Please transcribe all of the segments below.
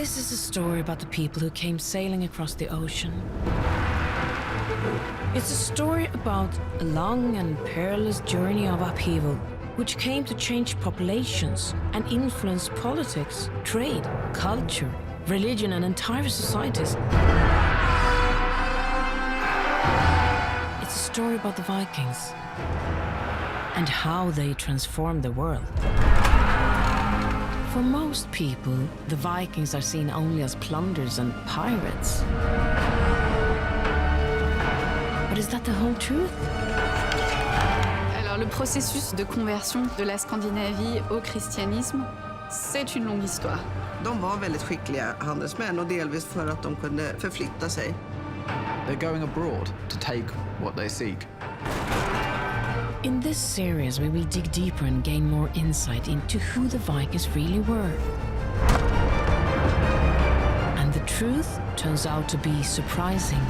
This is a story about the people who came sailing across the ocean. It's a story about a long and perilous journey of upheaval, which came to change populations and influence politics, trade, culture, religion, and entire societies. It's a story about the Vikings and how they transformed the world. For most people, the Vikings are seen only as plunderers and pirates. But is that the whole truth? Alors, le processus de conversion de la Scandinavie au christianisme, c'est une longue histoire. De var väldigt skickliga handelsmän och delvis för att de kunde förflytta sig. They're going abroad to take what they seek. In this series, we will dig deeper and gain more insight into who the Vikings really were. And the truth turns out to be surprising.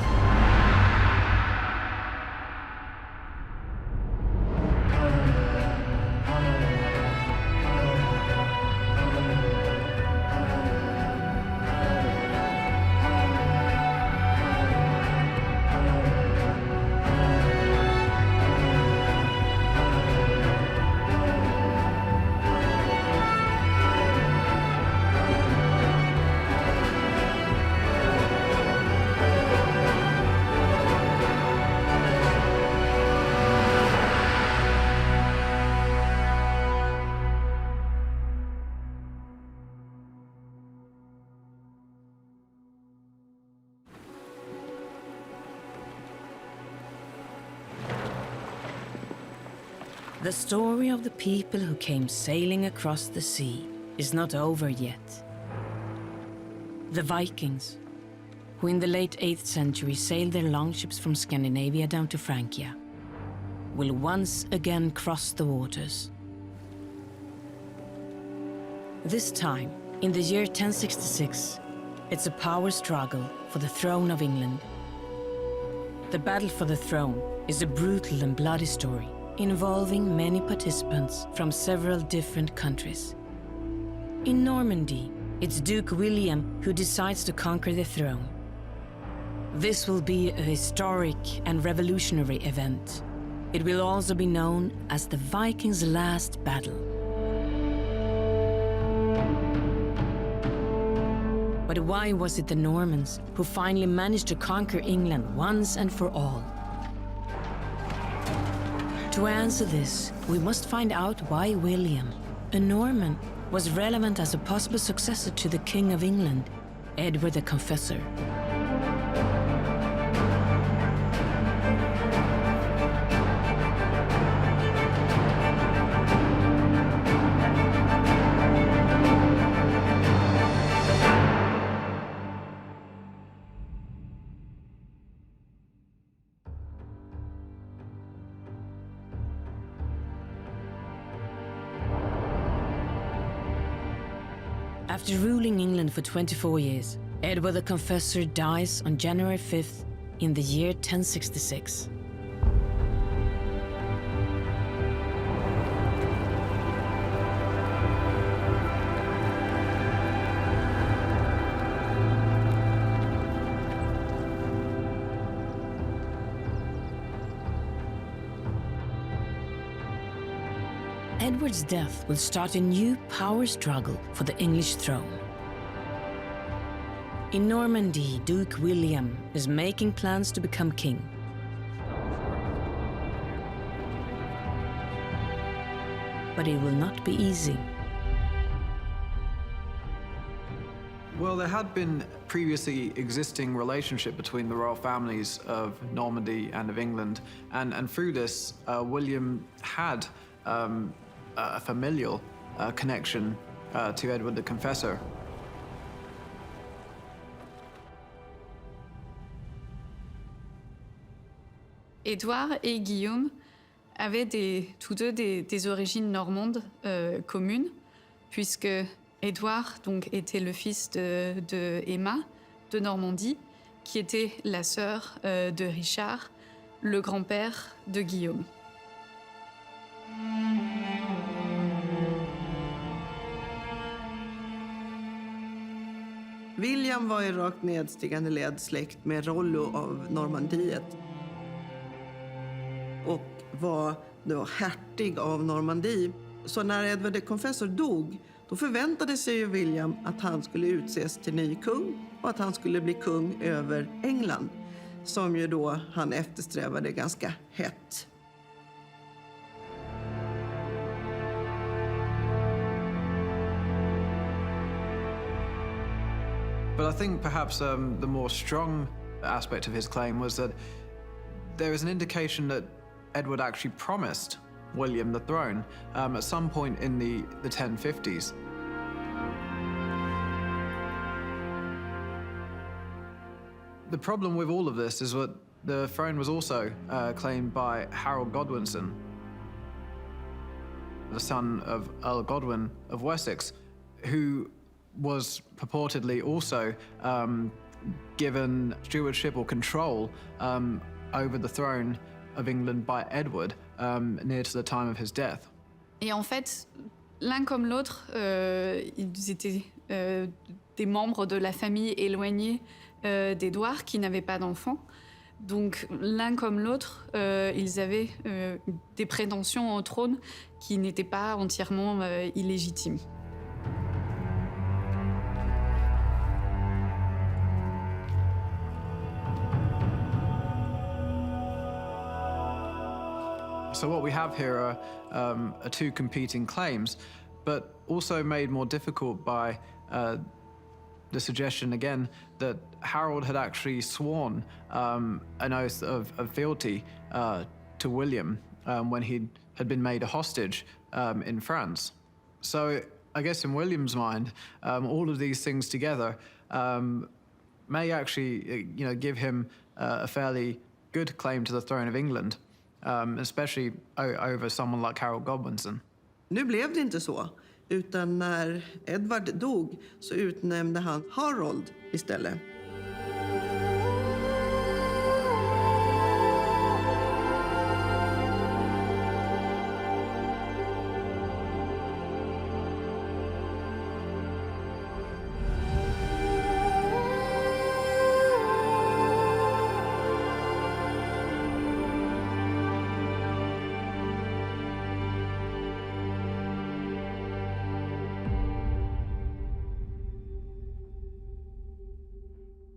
The story of the people who came sailing across the sea is not over yet. The Vikings, who in the late 8th century sailed their longships from Scandinavia down to Francia, will once again cross the waters. This time, in the year 1066, it's a power struggle for the throne of England. The battle for the throne is a brutal and bloody story, involving many participants from several different countries. In Normandy, it's Duke William who decides to conquer the throne. This will be a historic and revolutionary event. It will also be known as the Vikings' last battle. But why was it the Normans who finally managed to conquer England once and for all? To answer this, we must find out why William, a Norman, was relevant as a possible successor to the King of England, Edward the Confessor. After ruling England for 24 years, Edward the Confessor dies on January 5th in the year 1066. Edward's death will start a new power struggle for the English throne. In Normandy, Duke William is making plans to become king. But it will not be easy. Well, there had been previously existing relationship between the royal families of Normandy and of England, and through this, William had a familial connection to Edward the Confessor. Édouard et Guillaume avaient tous deux des origines normandes communes, puisque Édouard donc, était le fils de Emma de Normandie, qui était la sœur de Richard, le grand-père de Guillaume. William var i rakt nedstigande led släkt med Rollo av Normandiet och var då hertig av Normandie. Så när Edward the Confessor dog, då förväntade sig ju William att han skulle utses till ny kung och att han skulle bli kung över England, som ju då han eftersträvade ganska hett. But I think perhaps the more strong aspect of his claim was that there is an indication that Edward actually promised William the throne at some point in the 1050s. The problem with all of this is that the throne was also claimed by Harold Godwinson, the son of Earl Godwin of Wessex, who was purportedly also given stewardship or control over the throne of England by Edward near to the time of his death. Et en fait, l'un comme l'autre, ils étaient des membres de la famille éloignée d'Édouard qui n'avaient pas d'enfants. Donc l'un comme l'autre, ils avaient des prétentions au trône qui n'étaient pas entièrement illégitimes. So what we have here are two competing claims, but also made more difficult by the suggestion again that Harold had actually sworn an oath of fealty to William when he had been made a hostage in France. So I guess in William's mind, all of these things together may actually give him a fairly good claim to the throne of England. Especially over someone like Harold Godwinson. Nu blev det inte så, utan när Edward dog så utnämnde han Harold istället.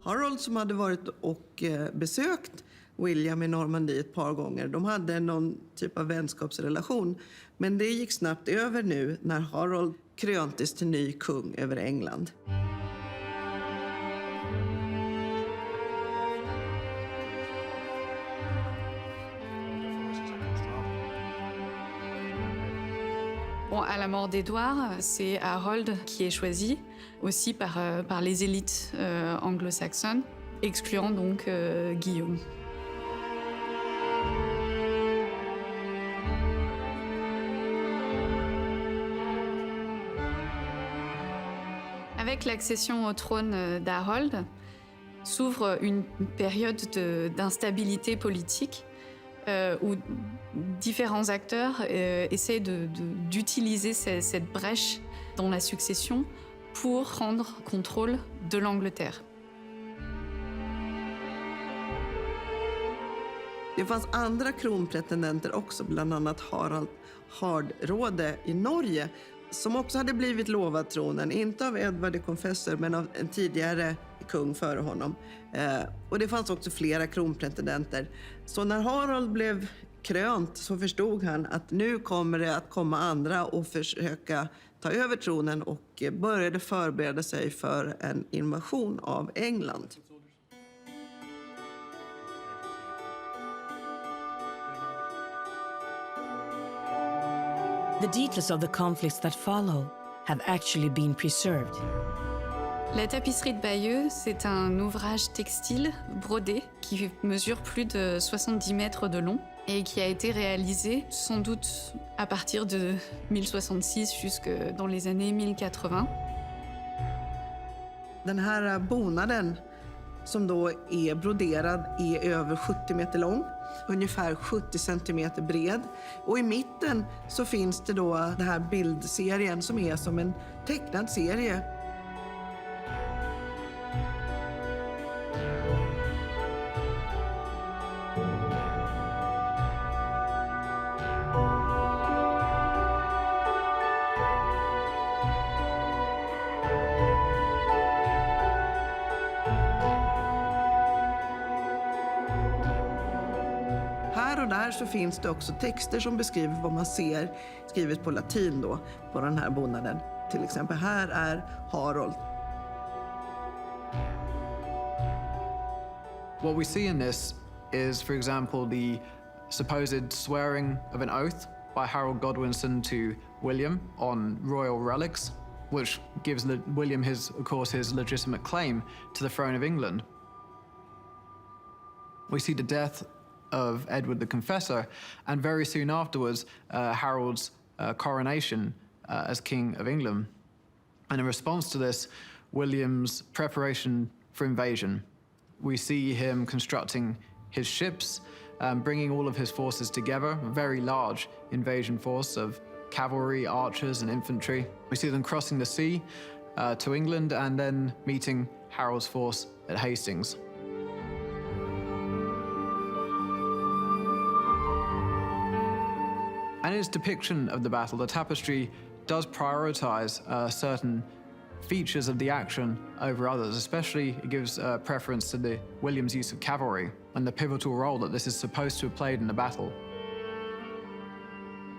Harold, som hade varit och besökt William i Normandie ett par gånger, de hade någon typ av vänskapsrelation. Men det gick snabbt över nu när Harold kröntes till ny kung över England. Bon, à la mort d'Édouard, c'est Harold qui est choisi, aussi par les élites anglo-saxonnes, excluant donc Guillaume. Avec l'accession au trône d'Harold, s'ouvre une période d'instabilité politique où différents acteurs essaient d'utiliser cette brèche dans la succession pour prendre contrôle de l'Angleterre. Det fanns andra kronpretendenter också, bland annat Harald Hardråde i Norge, som också hade blivit lovad tronen, inte av Edward the Confessor men av en tidigare kung före honom. Och det fanns också flera kronpretendenter. Så när Harald blev krönt så förstod han att nu kommer det att komma andra och försöka ta över tronen, och började förbereda sig för en invasion av England. The details of the conflicts that follow have actually been preserved. La tapisserie de Bayeux, c'est un ouvrage textile brodé qui mesure plus de 70 mètres de long et qui a été réalisé sans doute à partir de 1066 jusque dans les années 1080. Den här bonaden som då är broderad är över 70 meter lång, ungefär 70 centimeter bred. Och i mitten så finns det då den här bildserien som är som en tecknad serie. här och där så finns det också texter som beskriver vad man ser skrivet på latin då, på den här bonaden. Till exempel, här är Harold. What we see in this is, for example, the supposed swearing of an oath by Harold Godwinson to William on royal relics, which gives William of course, his legitimate claim to the throne of England. We see the death of Edward the Confessor, and very soon afterwards, Harold's coronation as King of England. And in response to this, William's preparation for invasion. We see him constructing his ships, bringing all of his forces together, a very large invasion force of cavalry, archers, and infantry. We see them crossing the sea to England and then meeting Harold's force at Hastings. And in its depiction of the battle, the tapestry does prioritize certain features of the action over others. Especially, it gives preference to the William's use of cavalry and the pivotal role that this is supposed to have played in the battle.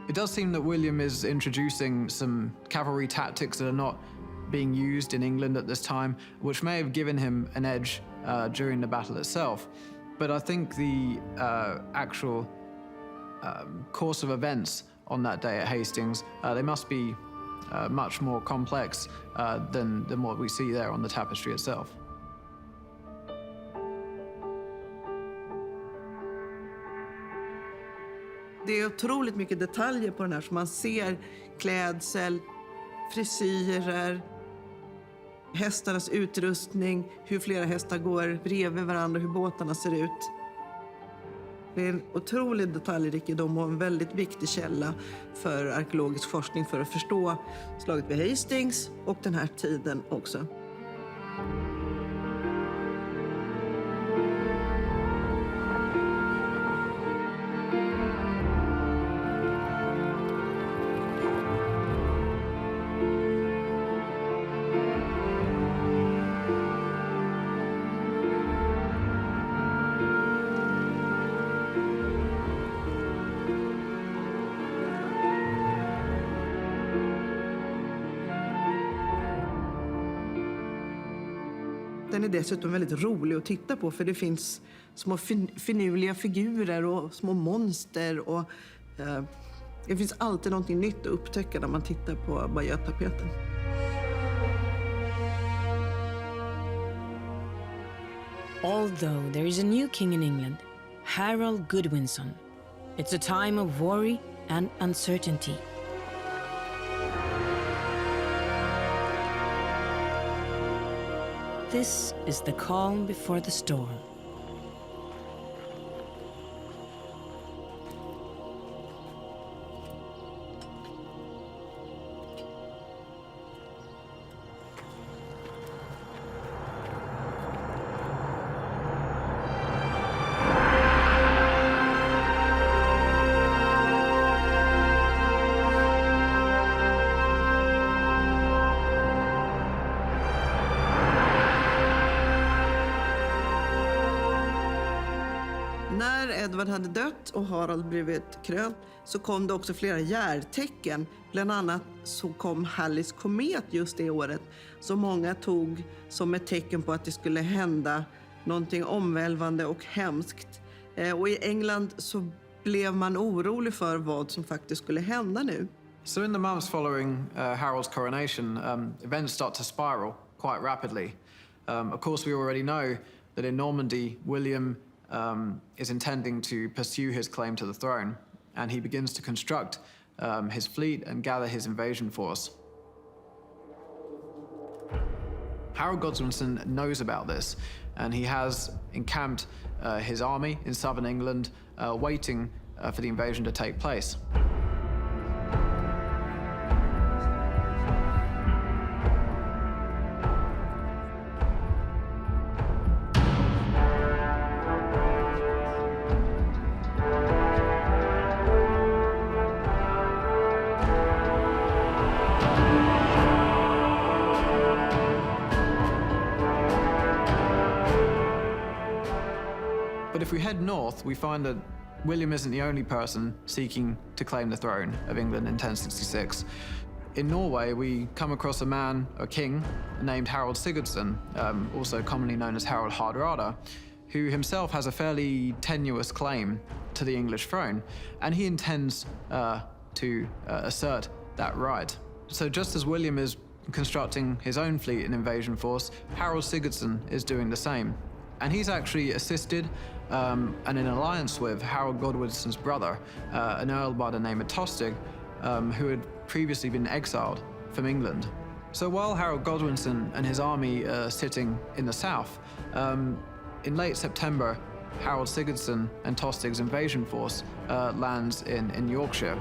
It does seem that William is introducing some cavalry tactics that are not being used in England at this time, which may have given him an edge during the battle itself. But I think the actual course of events on that day at Hastings, they must be much more complex than what we see there on the tapestry itself. Det är otroligt mycket detaljer på den här, så man ser klädsel, frisyrer, hästarnas utrustning, hur flera hästar går bredvid varandra, hur båtarna ser ut. Det är en otrolig detaljrikedom och en väldigt viktig källa för arkeologisk forskning för att förstå slaget vid Hastings och den här tiden också. Den är dessutom väldigt rolig att titta på, för det finns små finurliga figurer och små monster och det finns alltid någonting nytt att upptäcka när man tittar på bajötapeten. Although there is a new king in England, Harold Godwinson, it's a time of worry and uncertainty. This is the calm before the storm. När Edward hade dött och Harald blivit krönt så kom det också flera järtecken. Bland annat så kom Halleys komet just det året, som många tog som ett tecken på att det skulle hända någonting omvälvande och hemskt. Och i England så blev man orolig för vad som faktiskt skulle hända nu. So in the months following Harold's coronation, events start to spiral quite rapidly. Of course, we already know that in Normandy, William is intending to pursue his claim to the throne, and he begins to construct his fleet and gather his invasion force. Harold Godwinson knows about this, and he has encamped his army in southern England, waiting for the invasion to take place. But if we head north, we find that William isn't the only person seeking to claim the throne of England in 1066. In Norway, we come across a king, named Harald Sigurdsson, also commonly known as Harald Hardrada, who himself has a fairly tenuous claim to the English throne, and he intends to assert that right. So just as William is constructing his own fleet and invasion force, Harald Sigurdsson is doing the same. And he's actually assisted and in alliance with Harold Godwinson's brother, an earl by the name of Tostig, who had previously been exiled from England. So while Harold Godwinson and his army are sitting in the south, in late September, Harold Sigurdsson and Tostig's invasion force lands in Yorkshire.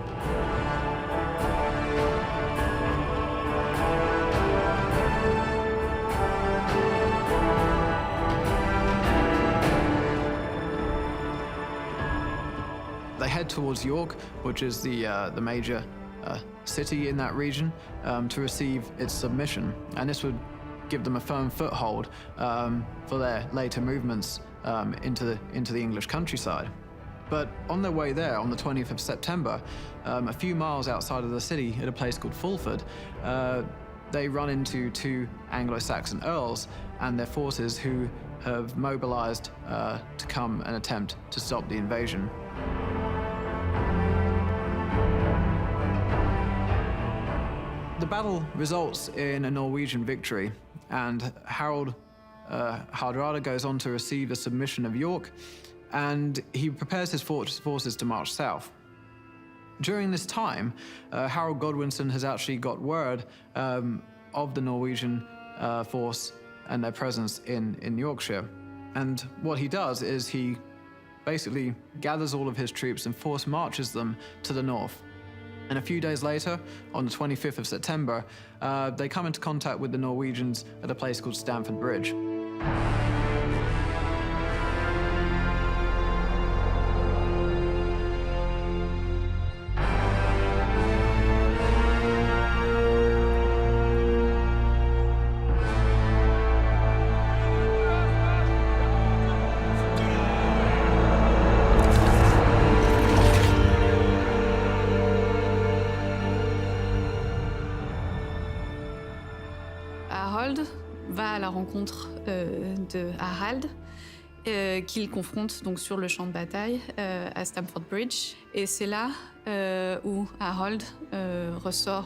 They head towards York, which is the major city in that region, to receive its submission. And this would give them a firm foothold for their later movements into the English countryside. But on their way there, on the 20th of September, a few miles outside of the city at a place called Fulford, they run into two Anglo-Saxon earls and their forces who have mobilized to come and attempt to stop the invasion. The battle results in a Norwegian victory, and Harald Hardrada goes on to receive the submission of York, and he prepares his forces to march south. During this time, Harold Godwinson has actually got word of the Norwegian force and their presence in Yorkshire. And what he does is he basically gathers all of his troops and force marches them to the north. And a few days later, on the 25th of September, they come into contact with the Norwegians at a place called Stamford Bridge. Harold va à la rencontre de Harald, qu'il confronte donc sur le champ de bataille à Stamford Bridge. Et c'est là où Harold ressort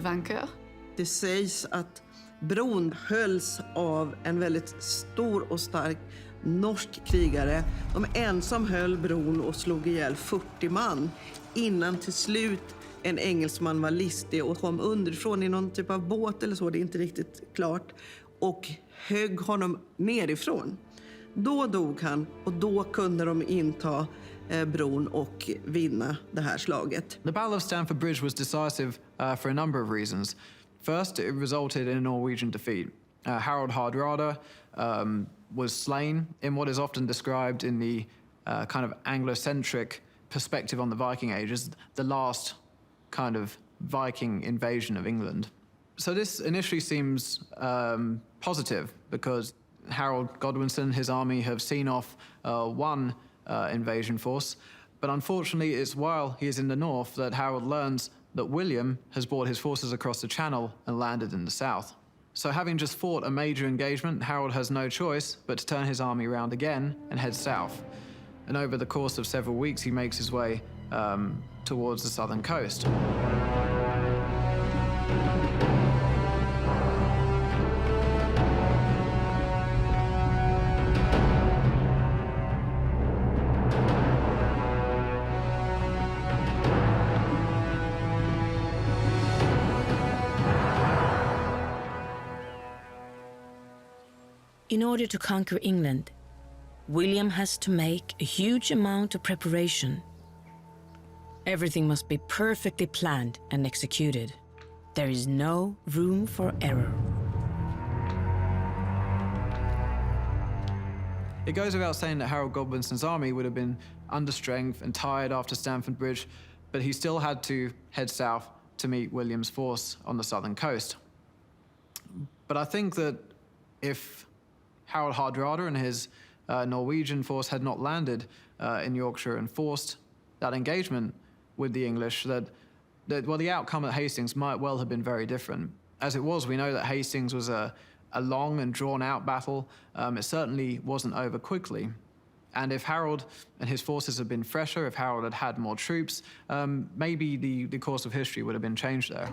vainqueur. Det sägs att bron hölls av en väldigt stor och stark norsk krigare. De ensam höll bron och slog ihjäl 40 man innan till slut en engelsman var listig och kom underifrån i någon typ av båt eller så, det är inte riktigt klart, och högg honom nerifrån. Då dog han och då kunde de inta bron och vinna det här slaget. The Battle of Stamford Bridge was decisive for a number of reasons. First, it resulted in a Norwegian defeat. Harold Hardrada was slain in what is often described in the kind of Anglo-centric perspective on the Viking Age as the last kind of Viking invasion of England. So this initially seems positive because Harold Godwinson, his army, have seen off one invasion force. But unfortunately, it's while he is in the north that Harold learns that William has brought his forces across the Channel and landed in the south. So having just fought a major engagement, Harold has no choice but to turn his army around again and head south. And over the course of several weeks, he makes his way towards the southern coast. In order to conquer England, William has to make a huge amount of preparation. Everything must be perfectly planned and executed. There is no room for error. It goes without saying that Harold Godwinson's army would have been under strength and tired after Stamford Bridge, but he still had to head south to meet William's force on the southern coast. But I think that if Harold Hardrada and his Norwegian force had not landed in Yorkshire and forced that engagement with the English, well, the outcome at Hastings might well have been very different. As it was, we know that Hastings was a long and drawn-out battle. It certainly wasn't over quickly. And if Harold and his forces had been fresher, if Harold had had more troops, maybe the course of history would have been changed there.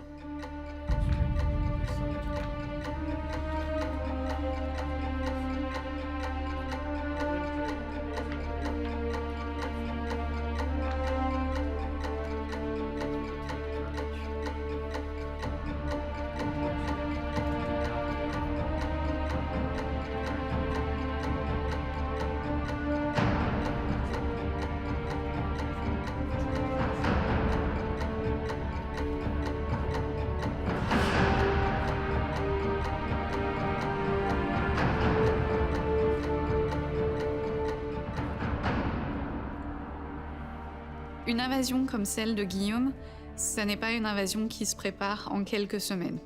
Une invasion comme celle de Guillaume, ça n'est pas une invasion qui se prépare en quelques semaines.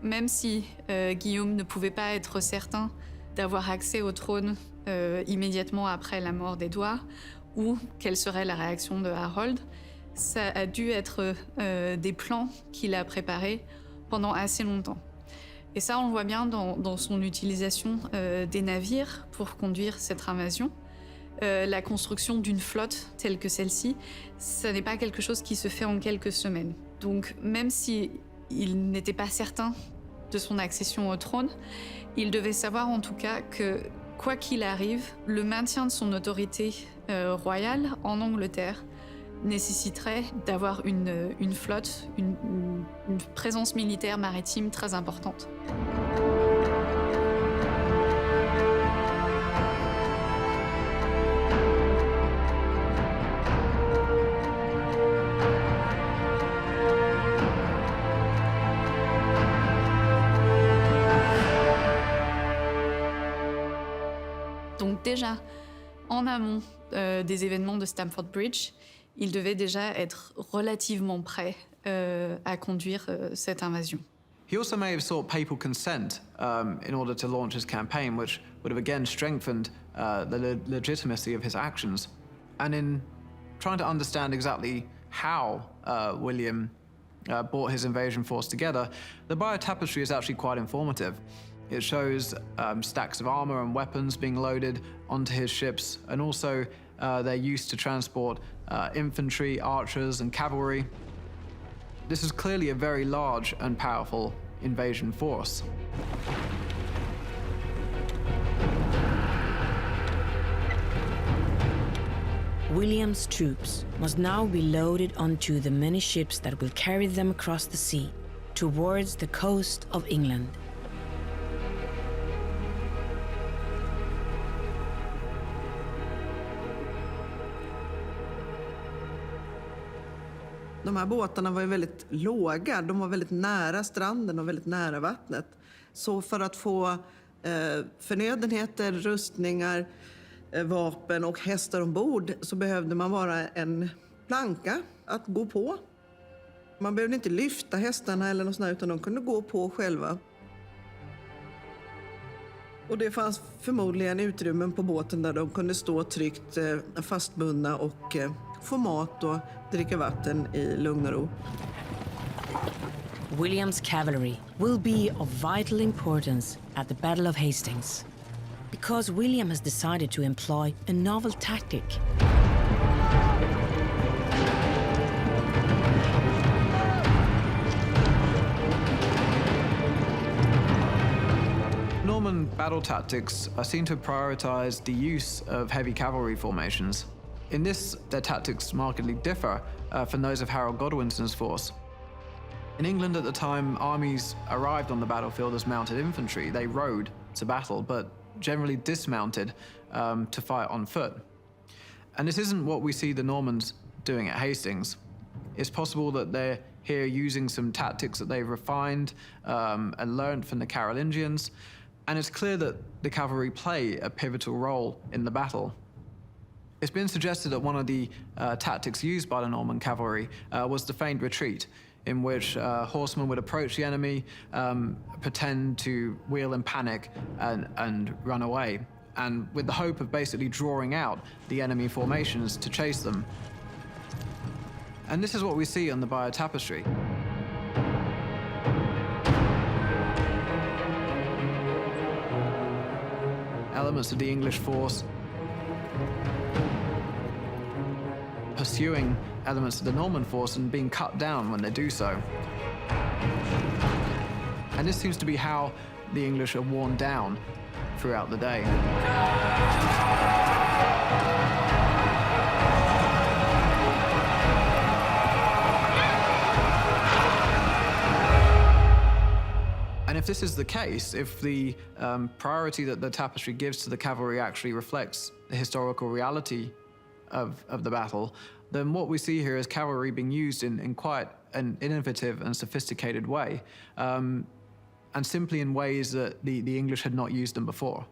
Même si Guillaume ne pouvait pas être certain d'avoir accès au trône immédiatement après la mort d'Édouard, ou quelle serait la réaction de Harold, ça a dû être des plans qu'il a préparés pendant assez longtemps. Et ça, on le voit bien dans son utilisation des navires pour conduire cette invasion. La construction d'une flotte telle que celle-ci, ça n'est pas quelque chose qui se fait en quelques semaines. Donc même s'il n'était pas certain de son accession au trône, il devait savoir en tout cas que, quoi qu'il arrive, le maintien de son autorité royale en Angleterre nécessiterait d'avoir une flotte, une présence militaire maritime très importante. Donc déjà, en amont des événements de Stamford Bridge, il devait déjà être relativement prêt à conduire cette invasion. He also may have sought papal consent in order to launch his campaign, which would have again strengthened the legitimacy of his actions. And in trying to understand exactly how William brought his invasion force together, the Bayeux Tapestry is actually quite informative. It shows stacks of armor and weapons being loaded onto his ships, and also their use to transport infantry, archers, and cavalry. This is clearly a very large and powerful invasion force. William's troops must now be loaded onto the many ships that will carry them across the sea towards the coast of England. De här båtarna var ju väldigt låga, de var väldigt nära stranden och väldigt nära vattnet. Så för att få förnödenheter, rustningar, vapen och hästar ombord så behövde man vara en planka att gå på. Man behövde inte lyfta hästarna eller något sånt, utan de kunde gå på själva. Och det fanns förmodligen utrymmen på båten där de kunde stå tryggt fastbundna och få mat och dricka vatten i lugn och ro. William's cavalry will be of vital importance at the Battle of Hastings, because William has decided to employ a novel tactic. Norman battle tactics are seen to prioritize the use of heavy cavalry formations. In this, their tactics markedly differ from those of Harold Godwinson's force. In England at the time, armies arrived on the battlefield as mounted infantry. They rode to battle, but generally dismounted to fight on foot. And this isn't what we see the Normans doing at Hastings. It's possible that they're here using some tactics that they've refined and learned from the Carolingians. And it's clear that the cavalry play a pivotal role in the battle. It's been suggested that one of the tactics used by the Norman cavalry was the feigned retreat, in which horsemen would approach the enemy, pretend to wheel in panic, and run away. and with the hope of basically drawing out the enemy formations to chase them. And this is what we see on the Bayeux Tapestry. Elements of the English force pursuing elements of the Norman force and being cut down when they do so. And this seems to be how the English are worn down throughout the day. And if this is the case, if the priority that the tapestry gives to the cavalry actually reflects the historical reality of the battle, then what we see here is cavalry being used in quite an innovative and sophisticated way, and simply in ways that the English had not used them before.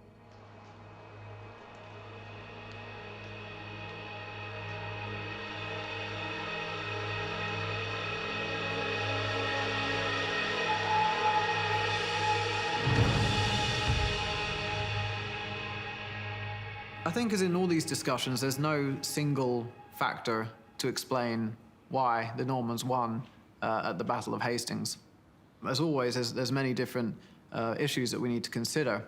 I think as in all these discussions, there's no single factor to explain why the Normans won at the Battle of Hastings. As always, there's many different issues that we need to consider.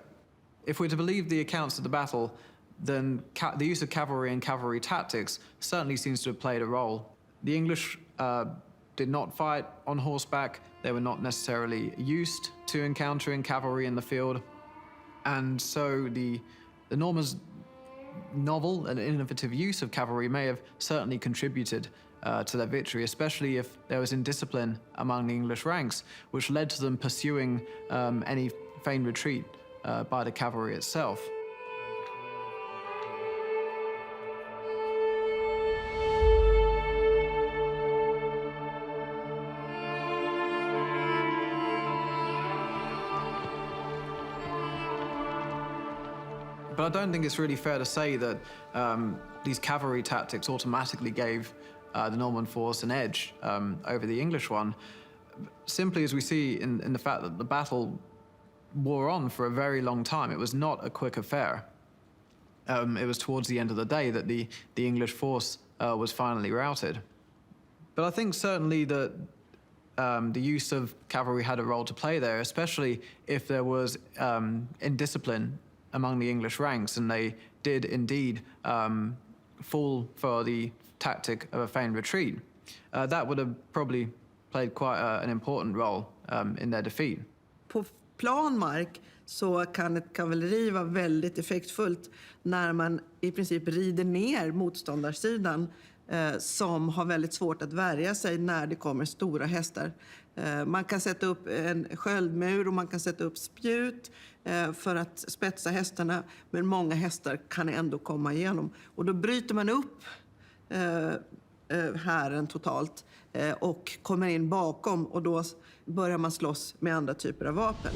If we're to believe the accounts of the battle, then the use of cavalry and cavalry tactics certainly seems to have played a role. The English did not fight on horseback. They were not necessarily used to encountering cavalry in the field. And so the Normans' novel and innovative use of cavalry may have certainly contributed to their victory, especially if there was indiscipline among the English ranks, which led to them pursuing any feigned retreat by the cavalry itself. But I don't think it's really fair to say that these cavalry tactics automatically gave the Norman force an edge over the English one, simply as we see in the fact that the battle wore on for a very long time. It was not a quick affair. It was towards the end of the day that the English force was finally routed. But I think certainly that the use of cavalry had a role to play there, especially if there was indiscipline among the English ranks, and they did indeed fall for the tactic of a feigned retreat. That would have probably played quite an important role in their defeat. På plan mark så kan ett kavalleri vara väldigt effektfullt när man i princip rider ner motståndarsidan som har väldigt svårt att värja sig när det kommer stora hästar. Man kan sätta upp en sköldmur och man kan sätta upp spjut för att spetsa hästarna, men många hästar kan ändå komma igenom. Och då bryter man upp hären totalt och kommer in bakom, och då börjar man slåss med andra typer av vapen.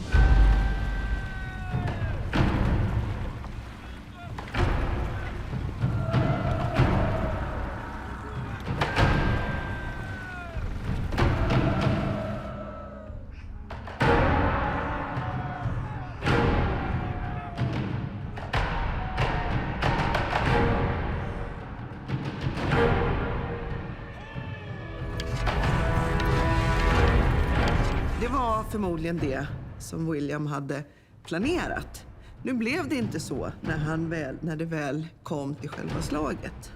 Det var förmodligen det som William hade planerat. Nu blev det inte så när det väl kom till själva slaget.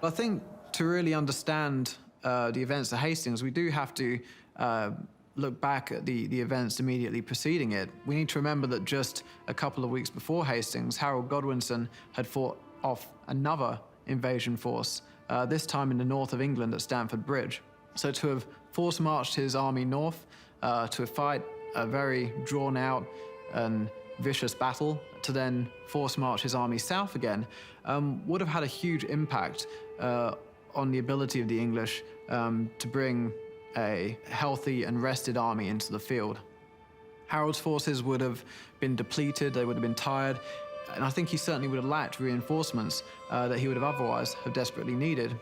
I think to really understand the events at Hastings, we do have to look back at the events immediately preceding it, we need to remember that just a couple of weeks before Hastings, Harold Godwinson had fought off another invasion force, this time in the north of England at Stamford Bridge. So to have force-marched his army north, to fight a very drawn-out and vicious battle, to then force-march his army south again, would have had a huge impact on the ability of the English to bring a healthy and rested army into the field. Harold's forces would have been depleted, they would have been tired, and I think he certainly would have lacked reinforcements that he would have otherwise have desperately needed.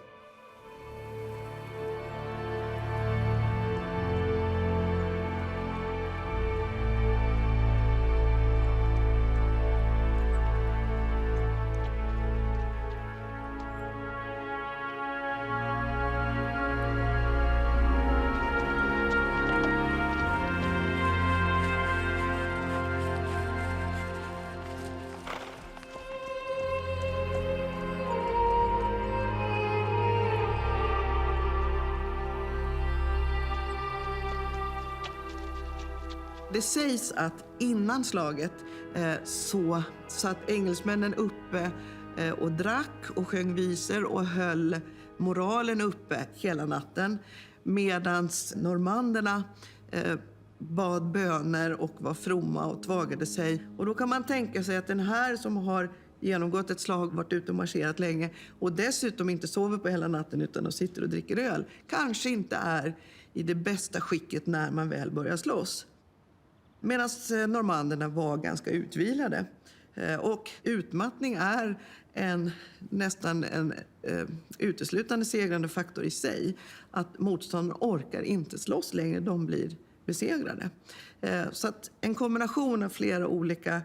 Det sägs att innan slaget så satt engelsmännen uppe och drack och sjöng visor och höll moralen uppe hela natten, medan normanderna bad böner och var fromma och tvagade sig. Och då kan man tänka sig att den här som har genomgått ett slag, varit ute och marscherat länge och dessutom inte sover på hela natten utan och sitter och dricker öl, kanske inte är i det bästa skicket när man väl börjar slåss. Medan normanderna var ganska utvilade. Och utmattning är nästan en uteslutande segrande faktor i sig. Att motståndaren orkar inte slåss längre, de blir besegrade. Så att en kombination av flera olika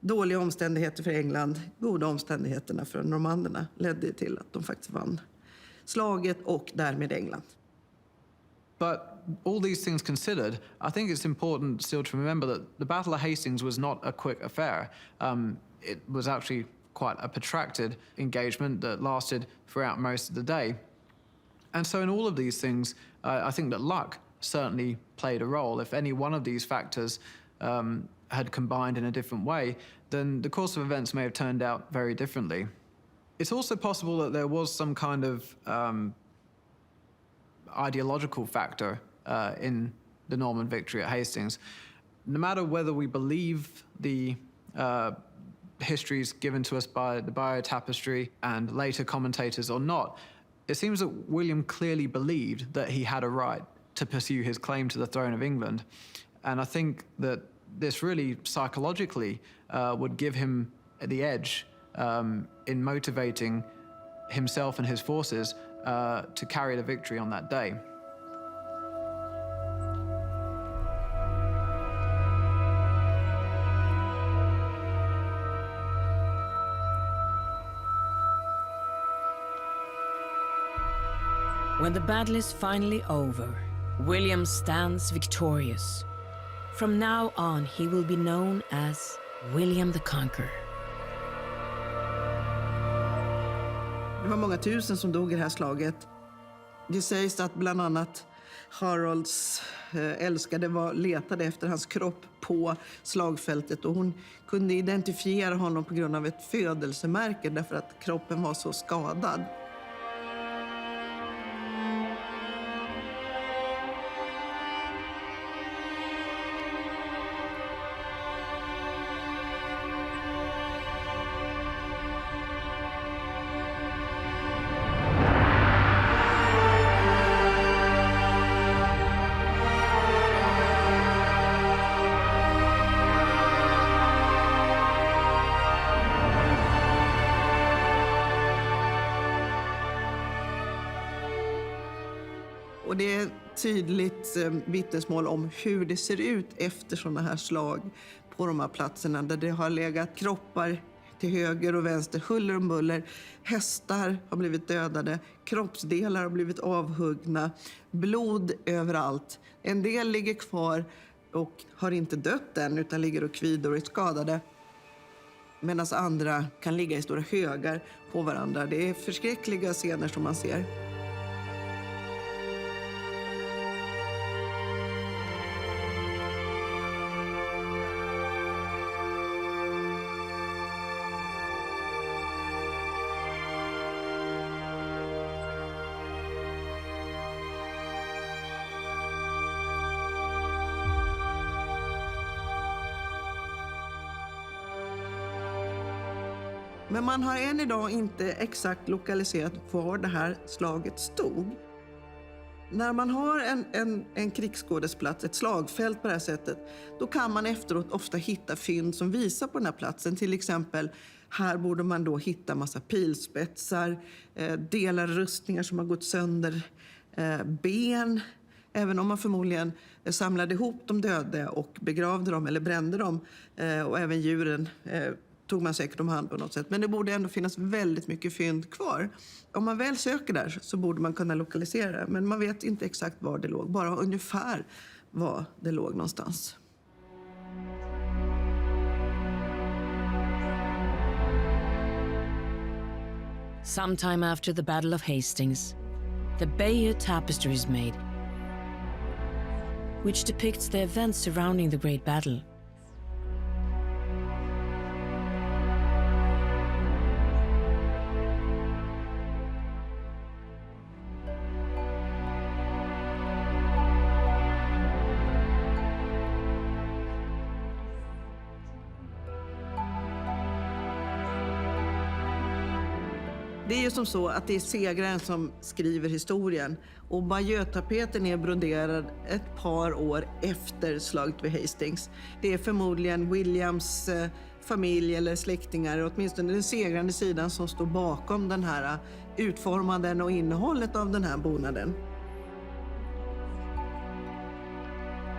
dåliga omständigheter för England, goda omständigheterna för normanderna, ledde till att de faktiskt vann slaget och därmed England. But all these things considered, I think it's important still to remember that the Battle of Hastings was not a quick affair. It was actually quite a protracted engagement that lasted throughout most of the day. And so in all of these things, I think that luck certainly played a role. If any one of these factors had combined in a different way, then the course of events may have turned out very differently. It's also possible that there was some kind of ideological factor in the Norman victory at Hastings. No matter whether we believe the histories given to us by the Bayeux Tapestry and later commentators or not, it seems that William clearly believed that he had a right to pursue his claim to the throne of England. And I think that this really psychologically would give him the edge in motivating himself and his forces to carry the victory on that day. When the battle is finally over, William stands victorious. From now on, he will be known as William the Conqueror. Det var många tusen som dog i det här slaget. Det sägs att bland annat Harolds älskade letade efter hans kropp på slagfältet och hon kunde identifiera honom på grund av ett födelsemärke därför att kroppen var så skadad. Och det är tydligt vittnesmål om hur det ser ut efter sådana här slag på de här platserna där det har legat kroppar till höger och vänster, huller och buller. Hästar har blivit dödade, kroppsdelar har blivit avhuggna, blod överallt. En del ligger kvar och har inte dött än utan ligger och kvider och är skadade. Medan andra kan ligga i stora högar på varandra. Det är förskräckliga scener som man ser. Men man har än idag inte exakt lokaliserat var det här slaget stod. När man har en krigsskådesplats, ett slagfält på det här sättet, då kan man efteråt ofta hitta fynd som visar på den här platsen. Till exempel, här borde man då hitta massa pilspetsar, delar rustningar som har gått sönder, ben. Även om man förmodligen samlade ihop de döda och begravde dem eller brände dem. Och även djuren tog man säkert om hand på något sätt. Men det borde ändå finnas väldigt mycket fynd kvar. Om man väl söker där så borde man kunna lokalisera det. Men man vet inte exakt var det låg. Bara ungefär var det låg någonstans. Sometime after the Battle of Hastings, the Bayeux Tapestry is made, which depicts the events surrounding the Great Battle. Det är ju som så att det är segraren som skriver historien. Och Bayeux-tapeten är broderad ett par år efter slaget vid Hastings. Det är förmodligen Williams familj eller släktingar, åtminstone den segrande sidan, som står bakom den här utformanden och innehållet av den här bonaden.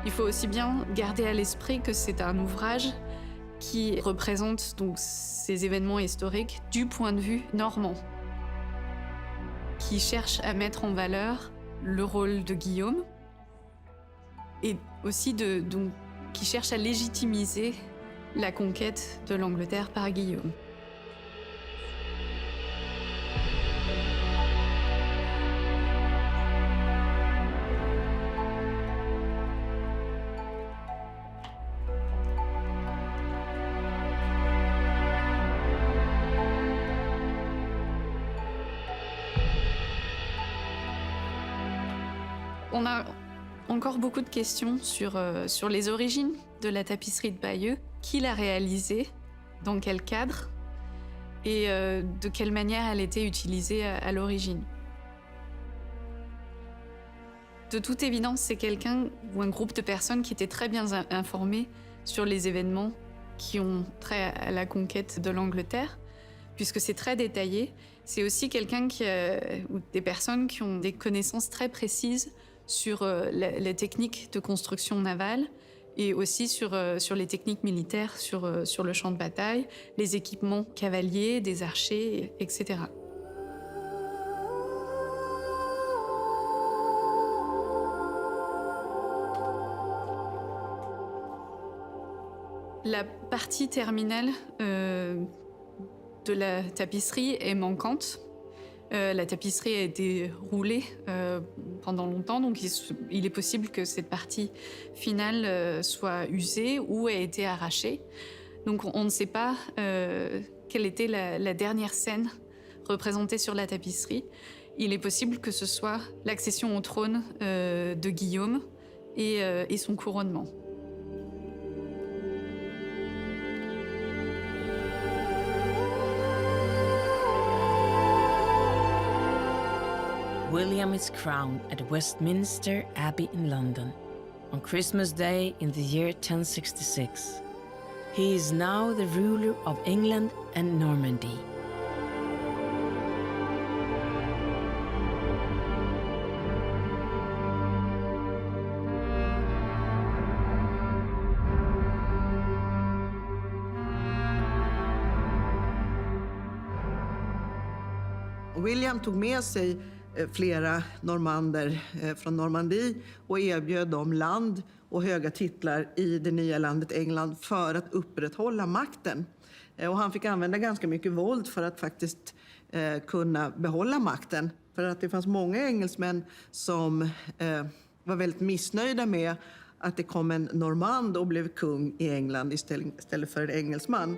Il faut aussi bien garder à l'esprit que c'est un ouvrage qui représente donc ces événements historiques du point de vue normand, qui cherche à mettre en valeur le rôle de Guillaume et aussi qui cherche à légitimiser la conquête de l'Angleterre par Guillaume. On a encore beaucoup de questions sur les origines de la tapisserie de Bayeux. Qui l'a réalisée, dans quel cadre et de quelle manière elle était utilisée à l'origine. De toute évidence, c'est quelqu'un ou un groupe de personnes qui étaient très bien informés sur les événements qui ont trait à la conquête de l'Angleterre, puisque c'est très détaillé. C'est aussi quelqu'un ou des personnes qui ont des connaissances très précises sur les techniques de construction navale et aussi sur les techniques militaires, sur le champ de bataille, les équipements cavaliers, des archers, etc. La partie terminale de la tapisserie est manquante. La tapisserie a été roulée pendant longtemps, donc il est possible que cette partie finale soit usée ou ait été arrachée. Donc on ne sait pas quelle était la dernière scène représentée sur la tapisserie. Il est possible que ce soit l'accession au trône de Guillaume et son couronnement. William is crowned at Westminster Abbey in London on Christmas Day in the year 1066. He is now the ruler of England and Normandy. William tog med sig flera normander från Normandie och erbjöd dem land och höga titlar i det nya landet England för att upprätthålla makten. Och han fick använda ganska mycket våld för att faktiskt kunna behålla makten. För att det fanns många engelsmän som var väldigt missnöjda med att det kom en normand och blev kung i England istället för en engelsman.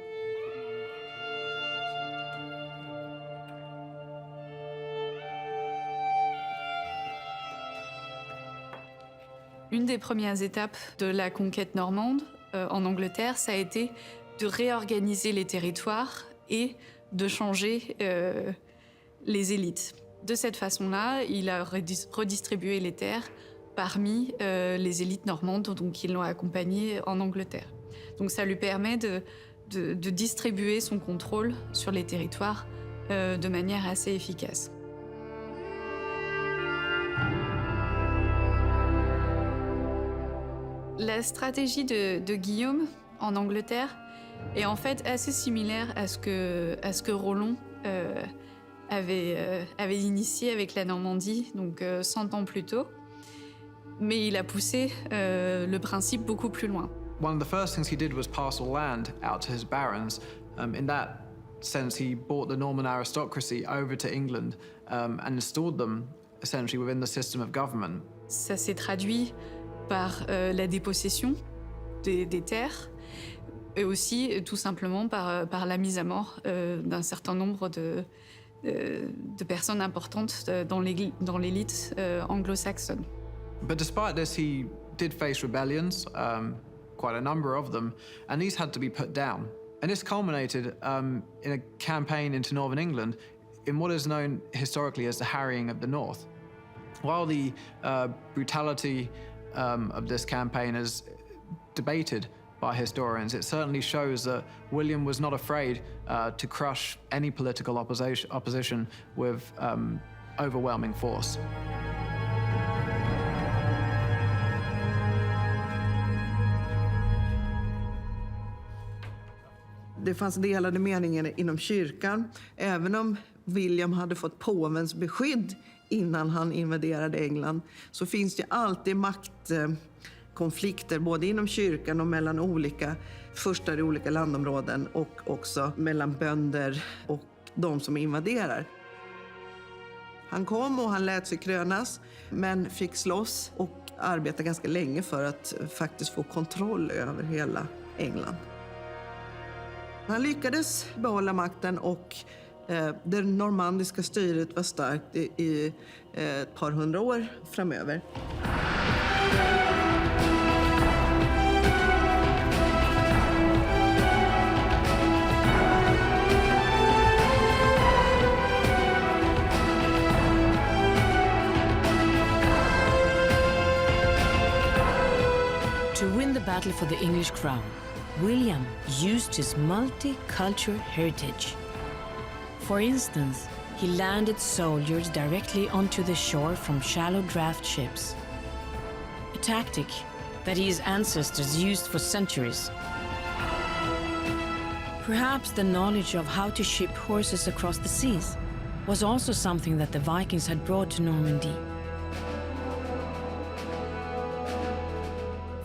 Une des premières étapes de la conquête normande en Angleterre, ça a été de réorganiser les territoires et de changer les élites. De cette façon-là, il a redistribué les terres parmi les élites normandes donc, qui l'ont accompagné en Angleterre. Donc ça lui permet de distribuer son contrôle sur les territoires de manière assez efficace. La stratégie de Guillaume en Angleterre est en fait assez similaire à ce que Roland avait initié avec la Normandie, donc 100 ans plus tôt. Mais il a poussé le principe beaucoup plus loin. One of the first things he did was parcel land out to his barons. In that sense, he brought the Norman aristocracy over to England and installed them essentially within the system of government. Ça s'est traduit par la dépossession des terres et aussi tout simplement par la mise à mort d'un certain nombre de personnes importantes dans l'élite anglo-saxonne. But despite this, he did face rebellions, quite a number of them, and these had to be put down. And this culminated in a campaign into northern England in what is known historically as the Harrying of the North. While the brutality of this campaign is debated by historians, it certainly shows that William was not afraid to crush any political opposition with overwhelming force. Det fanns delade meningar inom kyrkan. Även om William hade fått påvens beskydd innan han invaderade England så finns det alltid maktkonflikter både inom kyrkan och mellan olika furstar i olika landområden och också mellan bönder och de som invaderar. Han kom och han lät sig krönas men fick slåss och arbeta ganska länge för att faktiskt få kontroll över hela England. Han lyckades behålla makten och det normandiska styret var starkt i ett par hundra år framöver. To win the battle for the English crown, William used his multicultural heritage. For instance, he landed soldiers directly onto the shore from shallow draft ships, a tactic that his ancestors used for centuries. Perhaps the knowledge of how to ship horses across the seas was also something that the Vikings had brought to Normandy.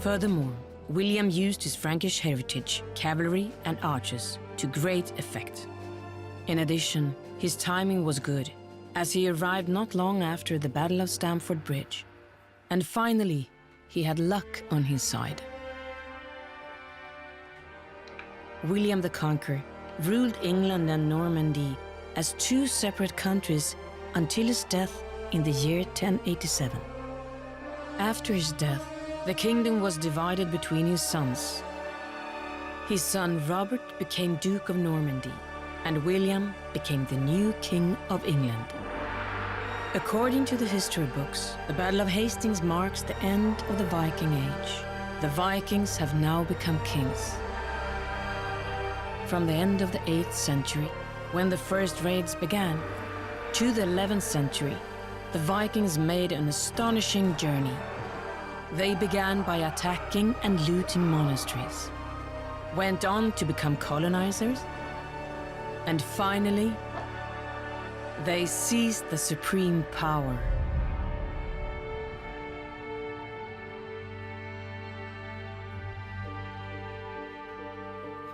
Furthermore, William used his Frankish heritage, cavalry and archers, to great effect. In addition, his timing was good, as he arrived not long after the Battle of Stamford Bridge. And finally, he had luck on his side. William the Conqueror ruled England and Normandy as two separate countries until his death in the year 1087. After his death, the kingdom was divided between his sons. His son Robert became Duke of Normandy, and William became the new King of England. According to the history books, the Battle of Hastings marks the end of the Viking Age. The Vikings have now become kings. From the end of the 8th century, when the first raids began, to the 11th century, the Vikings made an astonishing journey. They began by attacking and looting monasteries, went on to become colonizers, and finally, they seized the supreme power.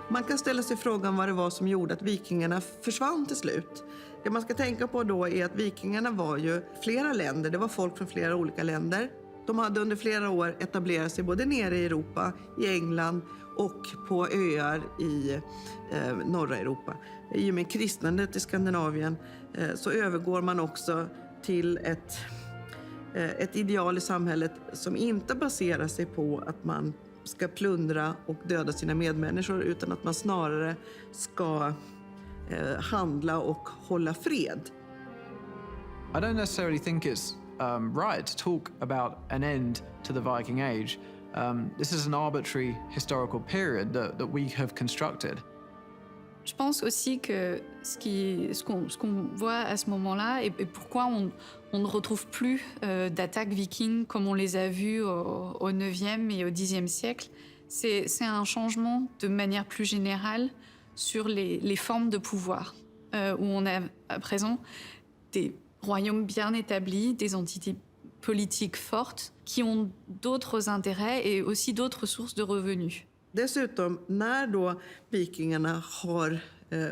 Man kan ställa sig frågan vad det var som gjorde att vikingarna försvann till slut. Det man ska tänka på då är att vikingarna var ju flera länder, det var folk från flera olika länder. De hade under flera år etablerat sig både nere i Europa, i England och på öar i norra Europa. I och med kristnandet i Skandinavien så övergår man också till ett ideal i samhället som inte baserar sig på att man ska plundra och döda sina medmänniskor utan att man snarare ska handla och hålla fred. I don't necessarily think it's right to talk about an end to the Viking Age. This is an arbitrary historical period that we have constructed. Je pense aussi que ce qu'on voit à ce moment-là et pourquoi on ne retrouve plus d'attaques vikings comme on les a vues au 9e et au 10e siècle, c'est un changement de manière plus générale sur les formes de pouvoir, où on a à présent des royaumes bien établis, des entités politiques fortes qui ont d'autres intérêts et aussi d'autres sources de revenus. Dessutom, när då vikingarna har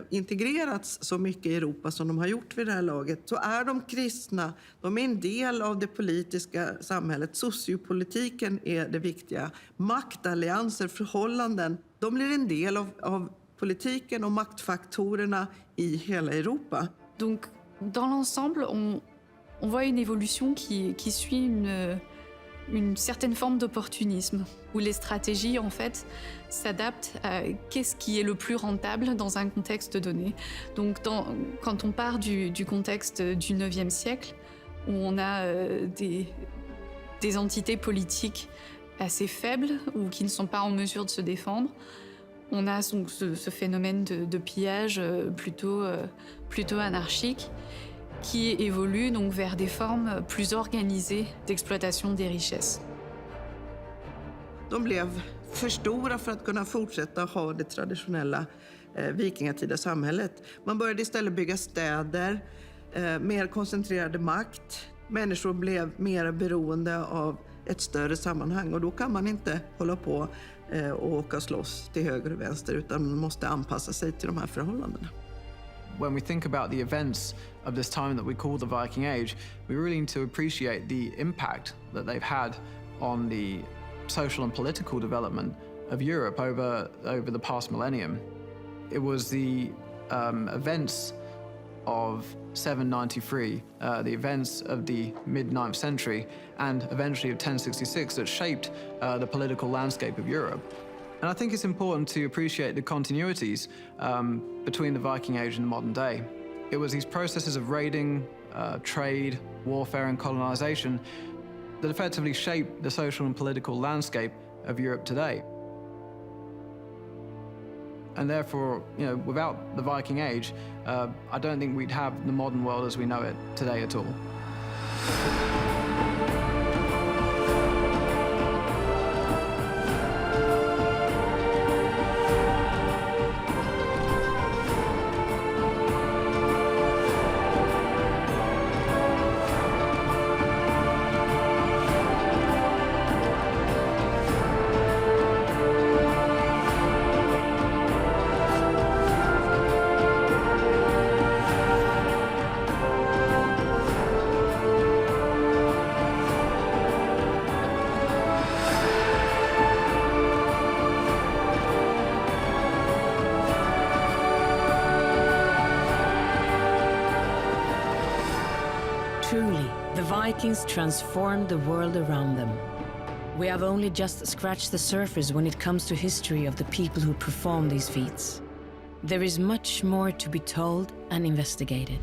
integrerats så mycket i Europa som de har gjort vid det här laget, så är de kristna, de är en del av det politiska samhället. Sociopolitiken är det viktiga. Maktallianser, förhållanden, de blir en del av politiken och maktfaktorerna i hela Europa. Donc, dans l'ensemble, on voit une évolution qui suit une certaine forme d'opportunisme, où les stratégies, en fait, s'adaptent à qu'est-ce qui est le plus rentable dans un contexte donné. Donc, quand on part du contexte du 9e siècle, où on a des entités politiques assez faibles ou qui ne sont pas en mesure de se défendre, on a ce phénomène de pillage plutôt anarchique qui évolue donc vers des formes plus organisées d'exploitation des richesses. De blev för stora för att kunna fortsätta ha det traditionella vikingatida samhället. Man började istället bygga städer, mer koncentrerad makt. Människor blev mer beroende av ett större sammanhang och då kan man inte hålla på och åka och slåss till höger och vänster utan man måste anpassa sig till de här förhållandena. When we think about the events of this time that we call the Viking Age, we really need to appreciate the impact that they've had on the social and political development of Europe over the past millennium. It was the events of 793, the events of the mid-9th century, and eventually of 1066 that shaped the political landscape of Europe. And I think it's important to appreciate the continuities between the Viking Age and the modern day. It was these processes of raiding, trade, warfare, and colonization that effectively shaped the social and political landscape of Europe today. And therefore, without the Viking Age, I don't think we'd have the modern world as we know it today at all. Truly, the Vikings transformed the world around them. We have only just scratched the surface when it comes to history of the people who performed these feats. There is much more to be told and investigated.